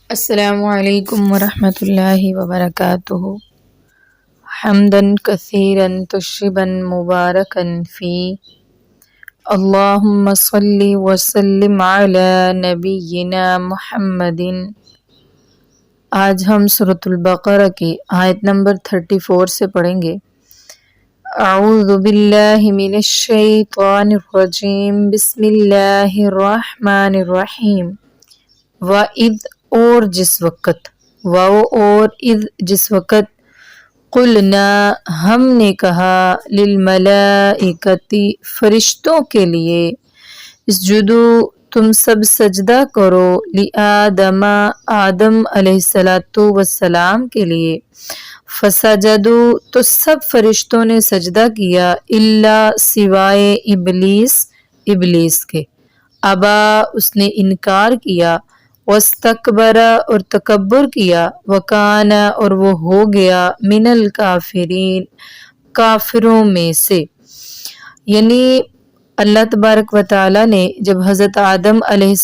السلام علیکم ورحمۃ اللہ وبرکاتہ حمدا کثیرا طیبا مبارکا فی اللہم صلی وسلم علی نبینا محمد۔ آج ہم سورۃ البقرہ کی آیت نمبر 34 سے پڑھیں گے۔ اعوذ باللہ من الشیطان الرجیم، بسم اللہ الرحمن الرحیم۔ وَإِذْ اور جس وقت، واو اور اذ جس وقت، قلنا ہم نے کہا، للملائکتی فرشتوں کے لیے، اسجدو تم سب سجدہ کرو، لآدم آدم علیہ السلام کے لیے، فسجدو تو سب فرشتوں نے سجدہ کیا، الا سوائے ابلیس، ابلیس کے، ابا اس نے انکار کیا، واستکبر اور تکبر کیا، وکان اور وہ ہو گیا، من الکافرین کافروں میں سے۔ یعنی اللہ تبارک و تعالیٰ نے جب حضرت آدم علیہ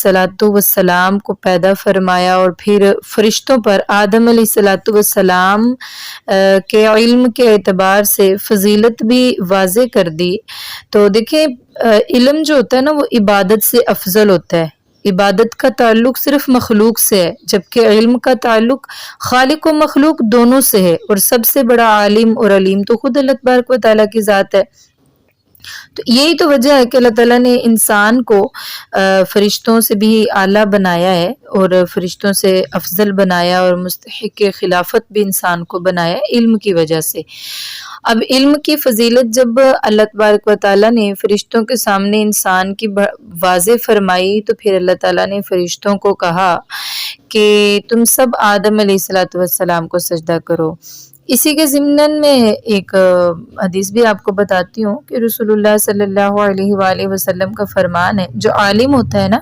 السلام کو پیدا فرمایا اور پھر فرشتوں پر آدم علیہ السلام کے علم کے اعتبار سے فضیلت بھی واضح کر دی، تو دیکھیں علم جو ہوتا ہے نا وہ عبادت سے افضل ہوتا ہے۔ عبادت کا تعلق صرف مخلوق سے ہے، جبکہ علم کا تعلق خالق و مخلوق دونوں سے ہے، اور سب سے بڑا عالم اور علیم تو خود اللہ تبارک و تعالیٰ کی ذات ہے۔ تو یہی تو وجہ ہے کہ اللہ تعالیٰ نے انسان کو فرشتوں سے بھی اعلیٰ بنایا ہے اور فرشتوں سے افضل بنایا، اور مستحق خلافت بھی انسان کو بنایا علم کی وجہ سے۔ اب علم کی فضیلت جب اللہ تبارک و تعالیٰ نے فرشتوں کے سامنے انسان کی واضح فرمائی، تو پھر اللہ تعالیٰ نے فرشتوں کو کہا کہ تم سب آدم علیہ السلام کو سجدہ کرو۔ اسی کے ضمن میں ایک حدیث بھی آپ کو بتاتی ہوں کہ رسول اللہ صلی اللہ علیہ وآلہ وسلم کا فرمان ہے، جو عالم ہوتا ہے نا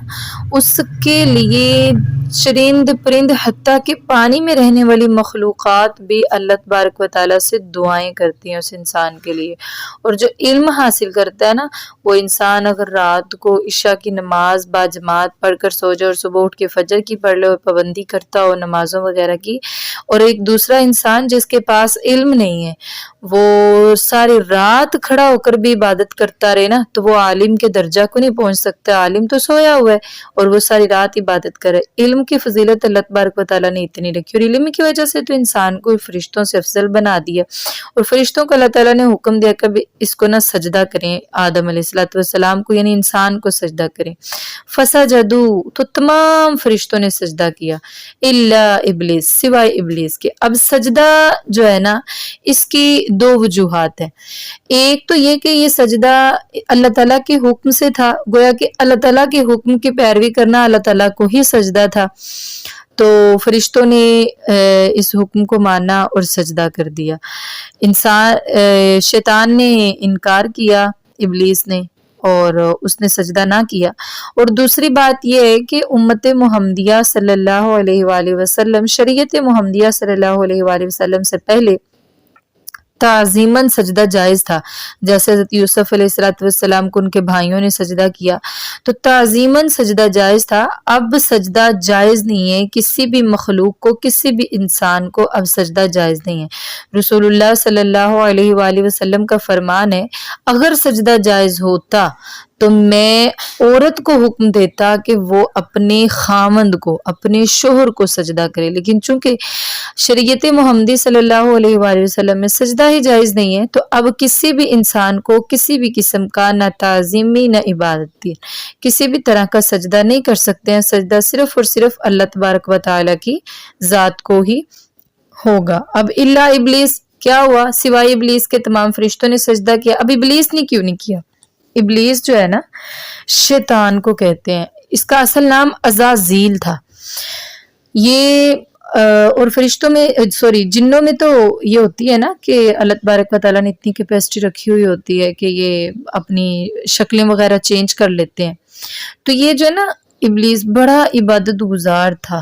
اس کے لیے چرند پرند حتیٰ کہ پانی میں رہنے والی مخلوقات بھی اللہ تبارک و تعالیٰ سے دعائیں کرتی ہیں اس انسان کے لیے۔ اور جو علم حاصل کرتا ہے نا وہ انسان اگر رات کو عشاء کی نماز باجماعت پڑھ کر سو جائے اور صبح اٹھ کے فجر کی پڑھ لے اور پابندی کرتا ہو نمازوں وغیرہ کی، اور ایک دوسرا انسان جس کے پاس علم نہیں ہے وہ ساری رات کھڑا ہو کر بھی عبادت کرتا رہے نا، تو وہ عالم کے درجہ کو نہیں پہنچ سکتا۔ عالم تو سویا ہوا ہے اور وہ ساری رات عبادت کرے۔ علم کی فضیلت اللہ تبارک و تعالیٰ نے اتنی رکھی، اور علم کی وجہ سے تو انسان کو فرشتوں سے افضل بنا دیا، اور فرشتوں کو اللہ تعالیٰ نے حکم دیا کہ اس کو نہ سجدہ کریں، آدم علیہ السلام کو یعنی انسان کو سجدہ کریں۔ فسجدو تو تمام فرشتوں نے سجدہ کیا، الا ابلیس سوائے ابلیس کے۔ اب سجدہ جو ہے نا اس کی دو وجوہات ہیں۔ ایک تو یہ کہ یہ سجدہ اللہ تعالیٰ کے حکم سے تھا، گویا کہ اللہ تعالیٰ کے حکم کی پیروی کرنا اللہ تعالیٰ کو ہی سجدہ تھا، تو فرشتوں نے اس حکم کو مانا اور سجدہ کر دیا۔ شیطان نے انکار کیا، ابلیس نے، اور اس نے سجدہ نہ کیا۔ اور دوسری بات یہ ہے کہ امت محمدیہ صلی اللہ علیہ وآلہ وسلم، شریعت محمدیہ صلی اللہ علیہ وآلہ وسلم سے پہلے تعظیماً سجدہ جائز تھا، جیسے حضرت یوسف علیہ السلام کو ان کے بھائیوں نے سجدہ کیا تو تعظیماً سجدہ جائز تھا۔ اب سجدہ جائز نہیں ہے، کسی بھی مخلوق کو، کسی بھی انسان کو اب سجدہ جائز نہیں ہے۔ رسول اللہ صلی اللہ علیہ وآلہ وسلم کا فرمان ہے، اگر سجدہ جائز ہوتا تو میں عورت کو حکم دیتا کہ وہ اپنے خامند کو، اپنے شوہر کو سجدہ کرے، لیکن چونکہ شریعت محمدی صلی اللہ علیہ وآلہ وسلم میں سجدہ ہی جائز نہیں ہے، تو اب کسی بھی انسان کو کسی بھی قسم کا نہ تعظیمی نہ عبادتی کسی بھی طرح کا سجدہ نہیں کر سکتے ہیں۔ سجدہ صرف اور صرف اللہ تبارک و تعالیٰ کی ذات کو ہی ہوگا۔ اب الا ابلیس کیا ہوا؟ سوائے ابلیس کے تمام فرشتوں نے سجدہ کیا۔ اب ابلیس نے کیوں نہیں کیا؟ ابلیس جو ہے نا شیطان کو کہتے ہیں، اس کا اصل نام عزازیل تھا۔ یہ اور فرشتوں میں جنوں میں تو یہ ہوتی ہے نا کہ اللہ تبارک و تعالیٰ نے اتنی کیپیسٹی رکھی ہوئی ہوتی ہے کہ یہ اپنی شکلیں وغیرہ چینج کر لیتے ہیں، تو یہ جو ہے نا ابلیس بڑا عبادت گزار تھا،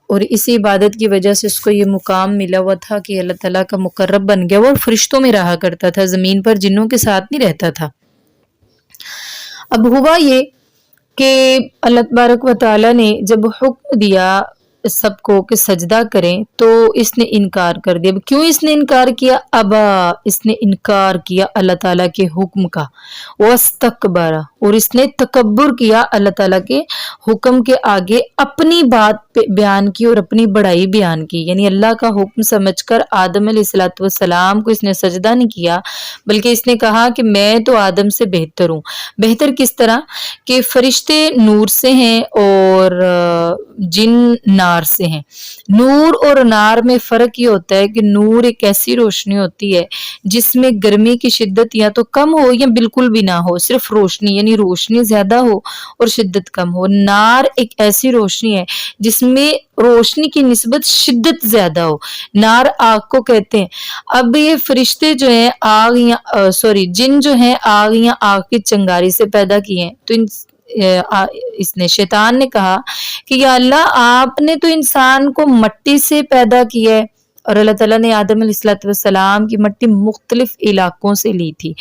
اور اسی عبادت کی وجہ سے اس کو یہ مقام ملا ہوا تھا کہ اللہ تعالیٰ کا مقرب بن گیا، وہ فرشتوں میں رہا کرتا تھا، زمین پر جنوں کے ساتھ نہیں رہتا تھا۔ اب ہوا یہ کہ اللہ تبارک و تعالیٰ نے جب حکم دیا سب کو کہ سجدہ کریں تو اس نے انکار کر دیا. کیوں اس نے انکار کیا؟ ابا، اس نے انکار کیا اللہ تعالیٰ کے حکم کا. واستکبر، اور اس نے تکبر کیا اللہ تعالیٰ کے حکم کے آگے، اپنی بات بیان کی اور اپنی بڑائی بیان کی. یعنی اللہ کا حکم سمجھ کر آدم علیہ السلام کو اس نے سجدہ نہیں کیا، بلکہ اس نے کہا کہ میں تو آدم سے بہتر ہوں. بہتر کس طرح کہ فرشتے نور سے ہیں اور جن نار سے ہیں. نور اور نار میں فرق یہ ہوتا ہے کہ نور ایک ایسی روشنی ہوتی ہے جس میں گرمی کی شدت یا تو کم ہو یا بالکل بھی نہ ہو، صرف روشنی، یعنی روشنی زیادہ ہو اور شدت کم ہو. نار ایک ایسی روشنی ہے جس میں روشنی کی نسبت شدت زیادہ ہو. نار آگ کو کہتے ہیں. اب یہ فرشتے جو ہیں آگ یا جن جو ہیں آگ یا آگ کی چنگاری سے پیدا کیے ہیں. تو اس نے شیطان نے کہا کہ یا اللہ آپ نے تو انسان کو مٹی سے پیدا کیا ہے، اور اللہ تعالیٰ نے آدم علیہ السلام کی مٹی مختلف علاقوں سے لی تھی،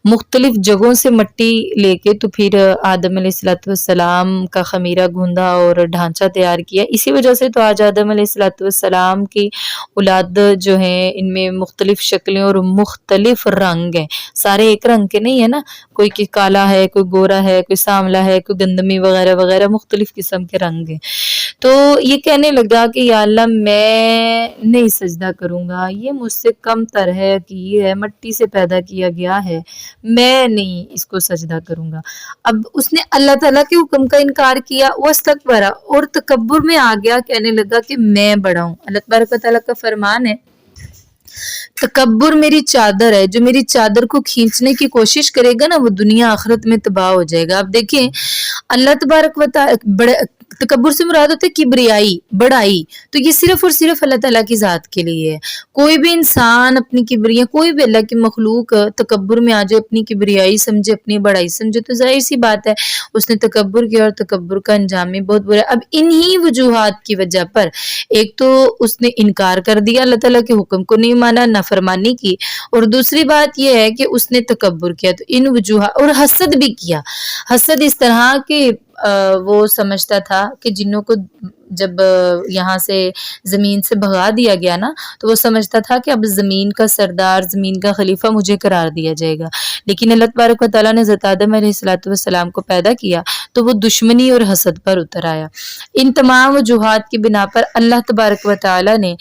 مختلف جگہوں سے مٹی لے کے تو پھر آدم علیہ السلام کا خمیرہ گھوندا اور ڈھانچہ تیار کیا. اسی وجہ سے تو آج آدم علیہ السلام کی اولاد جو ہیں ان میں مختلف شکلیں اور مختلف رنگ ہیں. سارے ایک رنگ کے نہیں ہے نا، کوئی کالا ہے، کوئی گورا ہے، کوئی سانولا ہے، کوئی گندمی وغیرہ وغیرہ، مختلف قسم کے رنگ ہیں. تو یہ کہنے لگا کہ یا اللہ میں نہیں سجدہ کروں گا، یہ مجھ سے کم تر ہے کہ یہ ہے مٹی سے پیدا کیا گیا ہے، میں نہیں اس کو سجدہ کروں گا. اب اس نے اللہ تعالیٰ کے حکم کا انکار کیا. واستکبر، اور تکبر میں آ گیا، کہنے لگا کہ میں بڑا ہوں. اللہ تبارک و تعالیٰ کا فرمان ہے تکبر میری چادر ہے، جو میری چادر کو کھینچنے کی کوشش کرے گا نا وہ دنیا آخرت میں تباہ ہو جائے گا. اب دیکھیں اللہ تبارک و تعالیٰ تکبر سے مراد ہوتا ہے کبریائی، بڑائی. تو یہ صرف اور صرف اللہ تعالیٰ کی ذات کے لیے ہے. کوئی بھی انسان اپنی کبریائی، کوئی بھی اللہ کی مخلوق تکبر میں آ جائے، اپنی کبریائی سمجھے، اپنی بڑائی سمجھے، تو ظاہر سی بات ہے اس نے تکبر کیا، اور تکبر کا انجام بھی بہت برا ہے. اب انہی وجوہات کی وجہ پر ایک تو اس نے انکار کر دیا، اللہ تعالیٰ کے حکم کو نہیں مانا، نافرمانی کی، اور دوسری بات یہ ہے کہ اس نے تکبر کیا. تو ان وجوہات، اور حسد بھی کیا. حسد اس طرح کہ وہ سمجھتا تھا کہ جنوں کو جب یہاں سے زمین سے بھگا دیا گیا نا تو وہ سمجھتا تھا کہ اب زمین کا سردار، زمین کا خلیفہ مجھے قرار دیا جائے گا. لیکن اللہ تبارک و تعالیٰ نے حضرت آدم علیہ السلام کو پیدا کیا تو وہ دشمنی اور حسد پر اتر آیا. ان تمام وجوہات کی بنا پر اللہ تبارک و تعالیٰ نے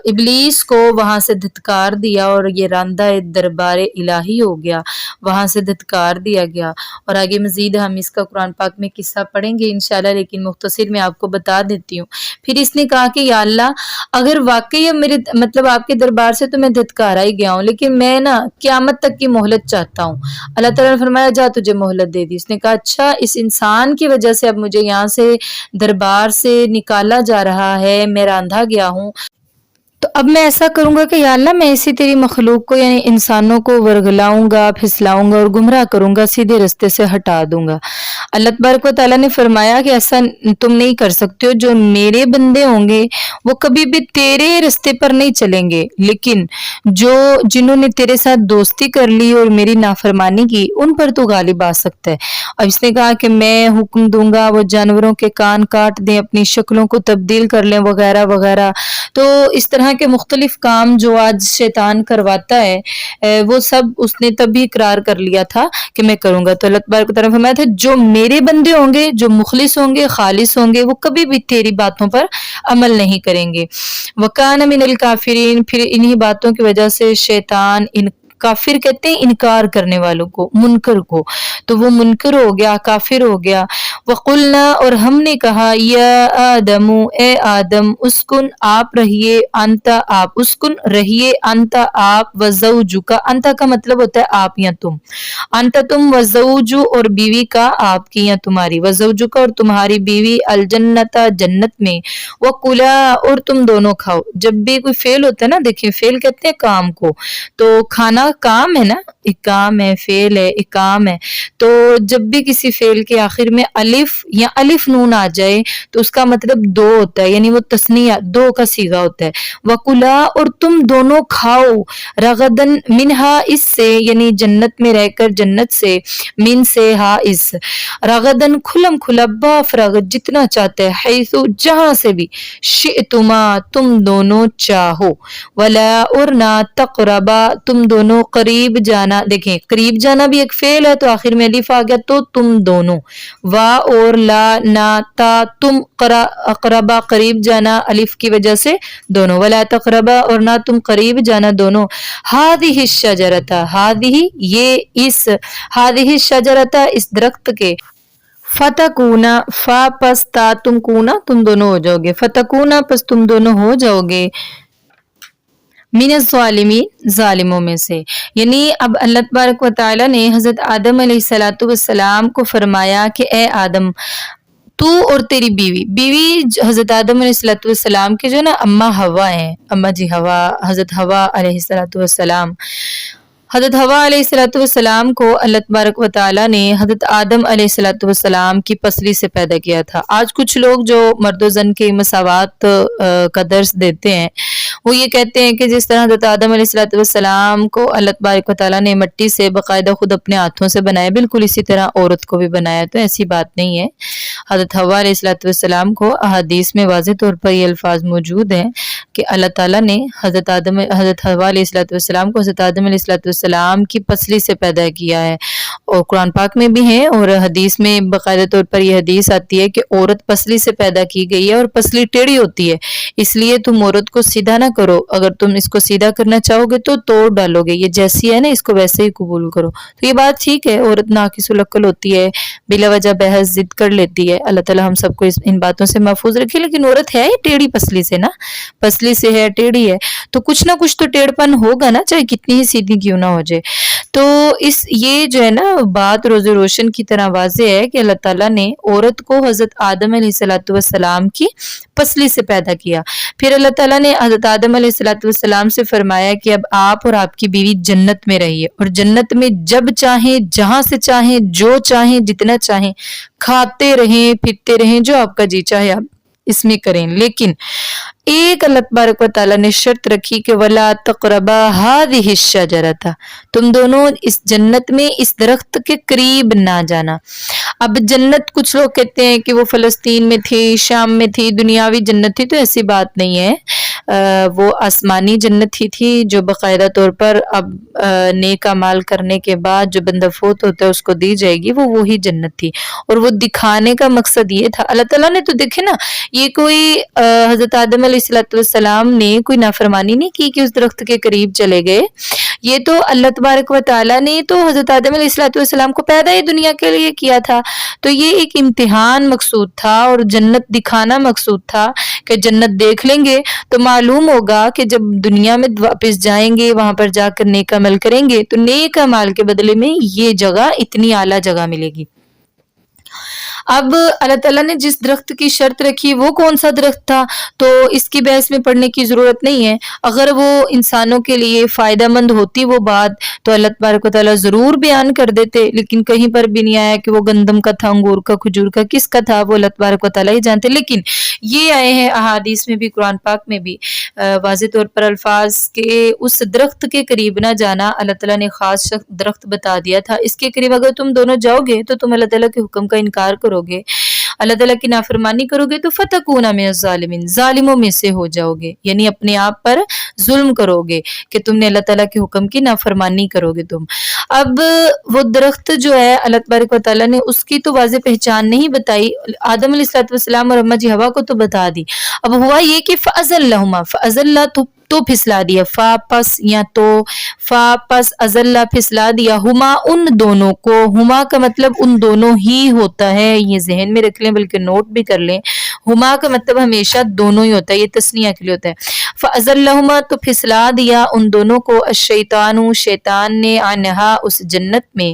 ابلیس کو وہاں سے دھتکار دیا، اور یہ راندہ دربار الہی ہو گیا، وہاں سے دھتکار دیا گیا. اور آگے مزید ہم اس کا قرآن پاک میں قصہ پڑھیں گے انشاءاللہ، لیکن مختصر میں آپ کو بتا دیتی ہوں. پھر اس نے کہا کہ یا اللہ اگر واقعی میرے آپ کے دربار سے تو میں دھتکارا ہی گیا ہوں، لیکن میں نا قیامت تک کی مہلت چاہتا ہوں. اللہ تعالیٰ نے فرمایا جا تجھے مہلت دے دی. اس نے کہا اچھا اس انسان کی وجہ سے اب مجھے یہاں سے دربار سے نکالا جا رہا ہے، میں راندھا گیا ہوں، تو اب میں ایسا کروں گا کہ یا اللہ میں اسی تیری مخلوق کو یعنی انسانوں کو ورگلاؤں گا، پھسلاؤں گا اور گمراہ کروں گا، سیدھے رستے سے ہٹا دوں گا. اللہ تبارک و تعالیٰ نے فرمایا کہ ایسا تم نہیں کر سکتے ہو. جو میرے بندے ہوں گے وہ کبھی بھی تیرے رستے پر نہیں چلیں گے، لیکن جنہوں نے تیرے ساتھ دوستی کر لی اور میری نافرمانی کی ان پر تو غالب آ سکتا ہے. اب اس نے کہا کہ میں حکم دوں گا وہ جانوروں کے کان کاٹ دیں، اپنی شکلوں کو تبدیل کر لیں وغیرہ وغیرہ. تو اس طرح کے مختلف کام جو آج شیطان کرواتا ہے وہ سب اس نے تبھی اقرار کر لیا تھا کہ میں کروں گا. تو اللہ تبارک و تعالیٰ نے فرمایا تھا جو میرے بندے ہوں گے، جو مخلص ہوں گے، خالص ہوں گے، وہ کبھی بھی تیری باتوں پر عمل نہیں کریں گے. وَكَانَ مِنَ الْكَافِرِينَ، پھر انہی باتوں کی وجہ سے شیطان کافر کہتے ہیں انکار کرنے والوں کو، منکر کو، تو وہ منکر ہو گیا، کافر ہو گیا. وَقُلْنَا، اور ہم نے کہا یا آدم، اے آدم، اسکن آپ رہیے، انتا آپ، اسکن رہیے، انتا آپ، وزوجک، انتا کا مطلب ہوتا ہے آپ یا تم، انتا تم، وزوجو اور بیوی کا آپ کی یا تمہاری، وزوجک اور تمہاری بیوی، الجنتا جنت میں، وَقُلَا اور تم دونوں کھاؤ. جب بھی کوئی فعل ہوتا ہے نا، دیکھیں فعل کہتے ہیں کام کو، تو کھانا کام ہے نا، اقام ہے، فعل ہے، اقام ہے، تو جب بھی کسی فعل کے آخر میں الف یا الف نون آ جائے تو اس کا مطلب دو ہوتا ہے، یعنی وہ تثنیہ دو کا صیغہ ہوتا ہے۔ وَقُلَا اور تم دونوں کھاؤ، رغدن منہا اس سے، یعنی جنت میں رہ کر جنت سے، من سے ہا اس، رغدن کھلم کھلا بافرغ جتنا چاہتے ہیں، حیث جہاں سے بھی، شئتما تم دونوں چاہو، ولا اور نہ تقربا تم دونوں قریب جانا، دیکھیں قریب جانا بھی ایک فعل ہے تو آخر میں الف آ گیا تو تم دونوں، وا اور لا نہ تا تم اقربا قریب جانا الف کی وجہ سے دونوں، ولا تقربا اور نہ تم قریب جانا دونوں، ہادہ الشجرۃ ہادہ یہ اس، ہادہ الشجرۃ اس درخت کے، فتکونا فا پس تا تم کونا تم دونوں ہو جاؤ گے، فتکونا پس تم دونوں ہو جاؤ گے، من الظالمین ظالموں میں سے، یعنی اب اللہ تبارک و تعالیٰ نے حضرت آدم علیہ السلام کو فرمایا کہ اے آدم تو اور تیری بیوی حضرت آدم علیہ السلام کے جو نا اماں حوا ہیں، اماں جی حوا، حضرت حوا علیہ السلام، حضرت حوا علیہ السلام کو اللہ تبارک و تعالیٰ نے حضرت آدم علیہ السلام کی پسلی سے پیدا کیا تھا۔ آج کچھ لوگ جو مرد و زن کے مساوات کا درس دیتے ہیں وہ یہ کہتے ہیں کہ جس طرح حضرت آدم علیہ السلام کو اللہ تبارک و تعالیٰ نے مٹی سے باقاعدہ خود اپنے ہاتھوں سے بنایا، بالکل اسی طرح عورت کو بھی بنایا، تو ایسی بات نہیں ہے۔ حضرت حوا علیہ السلام کو احادیث میں واضح طور پر یہ الفاظ موجود ہیں کہ اللہ تعالیٰ نے حضرت حوا علیہ السلام کو حضرت آدم علیہ السلام کی پسلی سے پیدا کیا ہے، اور قرآن پاک میں بھی ہے اور حدیث میں باقاعدہ طور پر یہ حدیث آتی ہے کہ عورت پسلی سے پیدا کی گئی ہے اور پسلی ٹیڑھی ہوتی ہے، اس لیے تم عورت کو سیدھا نہ کرو، اگر تم اس کو سیدھا کرنا چاہو گے تو توڑ ڈالو گے، یہ جیسی ہے نا اس کو ویسے ہی قبول کرو۔ تو یہ بات ٹھیک ہے، عورت ناقص العقل ہوتی ہے، بلا وجہ بحث ضد کر لیتی ہے، اللہ تعالیٰ ہم سب کو ان باتوں سے محفوظ رکھے، لیکن عورت ہے ہی ٹیڑھی پسلی سے نا، پسلی سے ہے، ٹیڑھی ہے، تو کچھ نہ کچھ تو ٹیڑھ پن ہوگا نا، چاہے کتنی ہی سیدھی کیوں نہ ہو جائے۔ تو یہ جو ہے نا بات روز روشن کی طرح واضح ہے کہ اللہ تعالیٰ نے عورت کو حضرت آدم علیہ السلام کی پسلی سے پیدا کیا، پھر اللہ تعالیٰ نے حضرت آدم علیہ السلام سے فرمایا کہ اب آپ اور آپ کی بیوی جنت میں رہیے، اور جنت میں جب چاہیں، جہاں سے چاہیں، جو چاہیں، جتنا چاہیں کھاتے رہیں، پھرتے رہیں، جو آپ کا جی چاہے آپ اس میں کریں، لیکن ایک اللہ تبارک و تعالیٰ نے شرط رکھی کہ وَلَا تَقْرَبَا هَذِهِ الشَّجَرَةَ تم دونوں اس جنت میں اس درخت کے قریب نہ جانا۔ اب جنت کچھ لوگ کہتے ہیں کہ وہ فلسطین میں تھی، شام میں تھی، دنیاوی جنت تھی، تو ایسی بات نہیں ہے، وہ آسمانی جنت ہی تھی جو باقاعدہ طور پر اب نیک اعمال کرنے کے بعد جو بندہ فوت ہوتا ہے اس کو دی جائے گی، وہ وہی جنت تھی، اور وہ دکھانے کا مقصد یہ تھا، اللہ تعالیٰ نے تو دیکھے نا، یہ کوئی حضرت آدم علیہ السلام نے کوئی نافرمانی نہیں کی کہ اس درخت کے قریب چلے گئے، یہ تو اللہ تبارک و تعالیٰ نے تو حضرت آدم علیہ السلام کو پیدا ہی دنیا کے لیے کیا تھا، تو یہ ایک امتحان مقصود تھا اور جنت دکھانا مقصود تھا کہ جنت دیکھ لیں گے تو معلوم ہوگا کہ جب دنیا میں واپس جائیں گے، وہاں پر جا کر نیک عمل کریں گے تو نیک عمل کے بدلے میں یہ جگہ اتنی اعلیٰ جگہ ملے گی۔ اب اللہ تعالیٰ نے جس درخت کی شرط رکھی وہ کون سا درخت تھا تو اس کی بحث میں پڑھنے کی ضرورت نہیں ہے، اگر وہ انسانوں کے لیے فائدہ مند ہوتی وہ بات تو اللہ تبارک و تعالیٰ ضرور بیان کر دیتے، لیکن کہیں پر بھی نہیں آیا کہ وہ گندم کا تھا، انگور کا، کھجور کا، کس کا تھا، وہ اللہ تبارک و تعالیٰ ہی جانتے، لیکن یہ آئے ہیں احادیث میں بھی، قرآن پاک میں بھی واضح طور پر الفاظ کے اس درخت کے قریب نہ جانا، اللہ تعالیٰ نے خاص درخت بتا دیا تھا، اس کے قریب اگر تم دونوں جاؤ گے تو تم اللہ تعالیٰ کے حکم کا انکار کرو گے، اللہ تعالیٰ کی نافرمانی کرو گے تو فتکونا من الظالمین ظالموں میں سے ہو جاؤ گے، یعنی اپنے آپ پر ظلم کرو گے کہ تم نے اللہ تعالیٰ کے حکم کی نافرمانی کرو گے تم۔ اب وہ درخت جو ہے اللہ تبارک و تعالیٰ نے اس کی تو واضح پہچان نہیں بتائی، آدم علیہ السلام اور اماں جی حوا کو تو بتا دی، اب ہوا یہ کہ فَأَزَلَّهُمَا فَأَزَلَّ تو پھسلا دیا، فا پس یا تو، فا پس ازلہ پھسلا دیا، ہما ان دونوں کو، ہما کا مطلب ان دونوں ہی ہوتا ہے، یہ ذہن میں رکھ لیں بلکہ نوٹ بھی کر لیں، ہما کا مطلب ہمیشہ دونوں ہی ہوتا ہے، یہ تسنیہ کے لیے ہوتا ہے، فازلہما تو پھسلا دیا ان دونوں کو، الشیطان شیطان نے، عنہا اس جنت میں،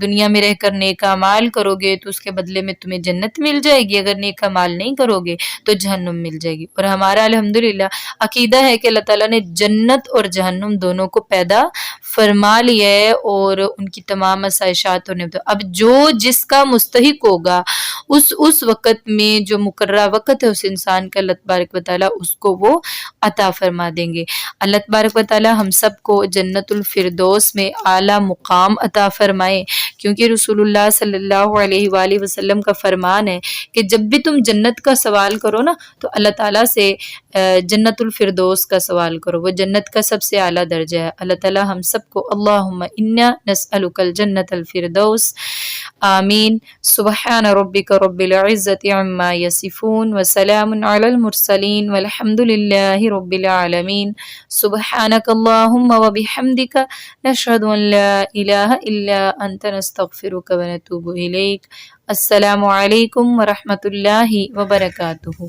دنیا میں رہ کر نیک اعمال کرو گے تو اس کے بدلے میں تمہیں جنت مل جائے گی، اگر نیک اعمال نہیں کرو گے تو جہنم مل جائے گی۔ اور ہمارا الحمدللہ عقیدہ ہے کہ اللہ تعالیٰ نے جنت اور جہنم دونوں کو پیدا فرما لیا ہے، اور ان کی تمام آسائشات اور نعمتوں، اب جو جس کا مستحق ہوگا اس وقت میں جو مقررہ وقت ہے اس انسان کا، اللہ تبارک و تعالیٰ اس کو وہ عطا فرما دیں گے۔ اللہ تبارک و تعالیٰ ہم سب کو جنت الفردوس میں اعلیٰ مقام عطا فرمائے، کیونکہ رسول اللہ صلی اللہ علیہ وآلہ وسلم کا فرمان ہے کہ جب بھی تم جنت کا سوال کرو نا تو اللہ تعالیٰ سے جنت الفردوس کا سوال کرو، وہ جنت کا سب سے اعلیٰ درجہ ہے۔ اللہ تعالیٰ ہم سب کو اللہم انا نسألک الجنت الفردوس، آمین۔ سبحان ربک رب العزت عما یصفون وسلام علی المرسلین والحمد للہ رب العالمین۔ سبحانک اللہم وبحمدک نشہد ان لا الہ الا انت نستغفرک ونتوب الیک۔ السلام علیکم ورحمۃ اللہ وبرکاتہ۔